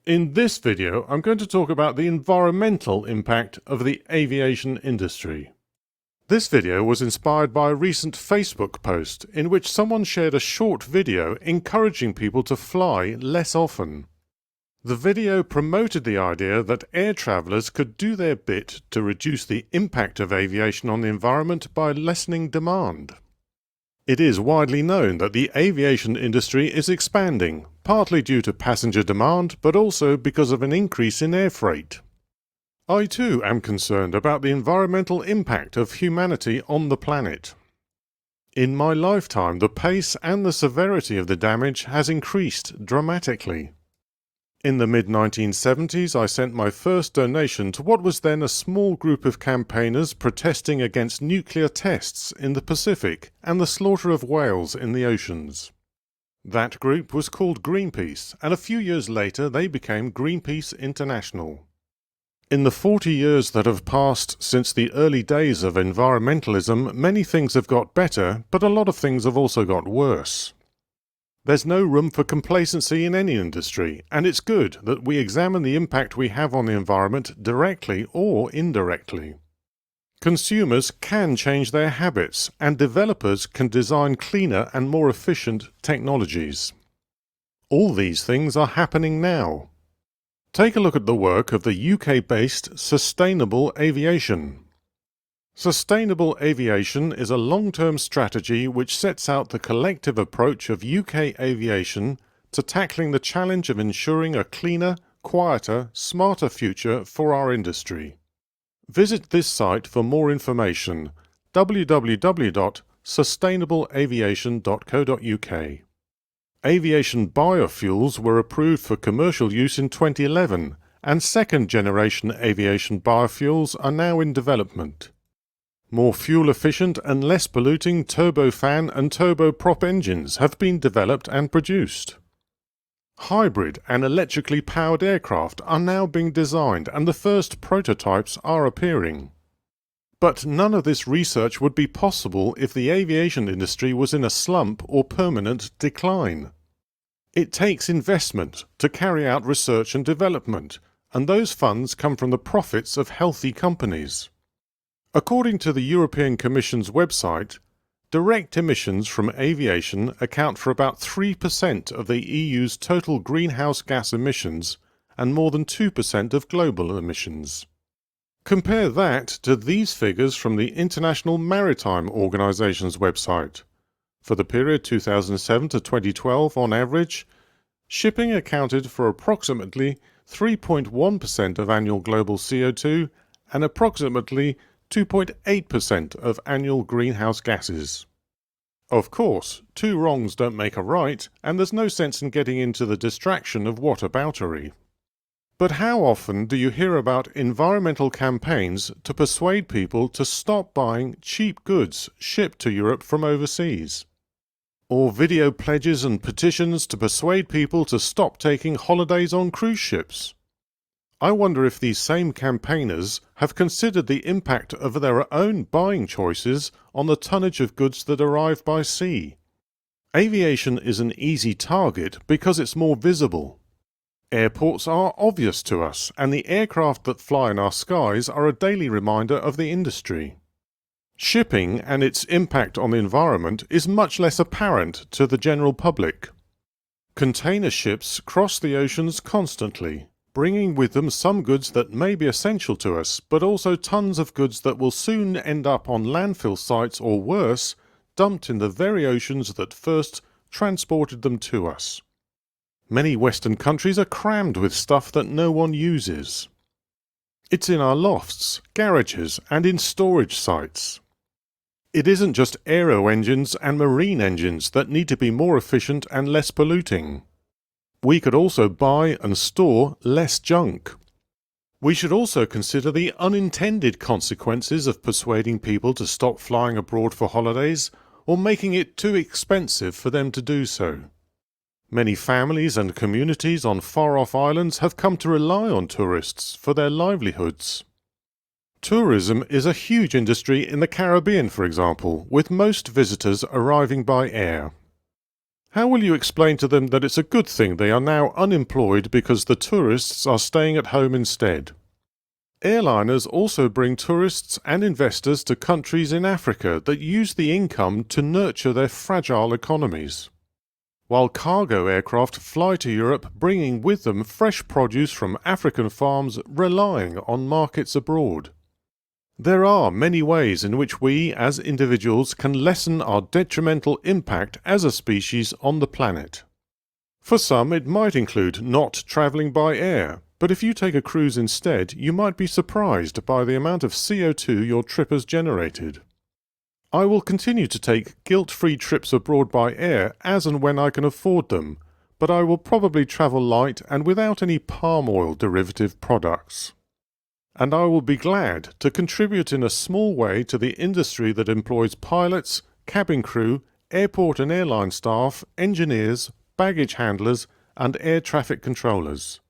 In this video, I'm going to talk about the environmental impact of the aviation industry. This video was inspired by a recent Facebook post in which someone shared a short video encouraging people to fly less often. The video promoted the idea that air travellers could do their bit to reduce the impact of aviation on the environment by lessening demand. It is widely known that the aviation industry is expanding, partly due to passenger demand, but also because of an increase in air freight. I too am concerned about the environmental impact of humanity on the planet. In my lifetime, the pace and the severity of the damage has increased dramatically. In the mid-1970s, I sent my first donation to what was then a small group of campaigners protesting against nuclear tests in the Pacific and the slaughter of whales in the oceans. That group was called Greenpeace, and a few years later they became Greenpeace International. In the 40 years that have passed since the early days of environmentalism, many things have got better, but a lot of things have also got worse. There's no room for complacency in any industry, and it's good that we examine the impact we have on the environment directly or indirectly. Consumers can change their habits, and developers can design cleaner and more efficient technologies. All these things are happening now. Take a look at the work of the UK-based Sustainable Aviation. Sustainable aviation is a long-term strategy which sets out the collective approach of UK aviation to tackling the challenge of ensuring a cleaner, quieter, smarter future for our industry. Visit this site for more information: www.sustainableaviation.co.uk. Aviation biofuels were approved for commercial use in 2011, and second-generation aviation biofuels are now in development. More fuel-efficient and less polluting turbofan and turboprop engines have been developed and produced. Hybrid and electrically powered aircraft are now being designed, and the first prototypes are appearing. But none of this research would be possible if the aviation industry was in a slump or permanent decline. It takes investment to carry out research and development, and those funds come from the profits of healthy companies. According to the European Commission's website, direct emissions from aviation account for about 3% of the EU's total greenhouse gas emissions and more than 2% of global emissions. Compare that to these figures from the International Maritime Organization's website. For the period 2007 to 2012, on average, shipping accounted for approximately 3.1% of annual global CO2 and approximately 2.8% of annual greenhouse gases. Of course, two wrongs don't make a right, and there's no sense in getting into the distraction of whataboutery. But how often do you hear about environmental campaigns to persuade people to stop buying cheap goods shipped to Europe from overseas? Or video pledges and petitions to persuade people to stop taking holidays on cruise ships? I wonder if these same campaigners have considered the impact of their own buying choices on the tonnage of goods that arrive by sea. Aviation is an easy target because it's more visible. Airports are obvious to us, and the aircraft that fly in our skies are a daily reminder of the industry. Shipping and its impact on the environment is much less apparent to the general public. Container ships cross the oceans constantly, bringing with them some goods that may be essential to us, but also tons of goods that will soon end up on landfill sites or worse, dumped in the very oceans that first transported them to us. Many Western countries are crammed with stuff that no one uses. It's in our lofts, garages, and in storage sites. It isn't just aero engines and marine engines that need to be more efficient and less polluting. We could also buy and store less junk. We should also consider the unintended consequences of persuading people to stop flying abroad for holidays or making it too expensive for them to do so. Many families and communities on far-off islands have come to rely on tourists for their livelihoods. Tourism is a huge industry in the Caribbean, for example, with most visitors arriving by air. How will you explain to them that it's a good thing they are now unemployed because the tourists are staying at home instead? Airliners also bring tourists and investors to countries in Africa that use the income to nurture their fragile economies, while cargo aircraft fly to Europe bringing with them fresh produce from African farms relying on markets abroad. There are many ways in which we, as individuals, can lessen our detrimental impact as a species on the planet. For some, it might include not travelling by air, but if you take a cruise instead, you might be surprised by the amount of CO2 your trip has generated. I will continue to take guilt-free trips abroad by air as and when I can afford them, but I will probably travel light and without any palm oil derivative products. And I will be glad to contribute in a small way to the industry that employs pilots, cabin crew, airport and airline staff, engineers, baggage handlers, and air traffic controllers.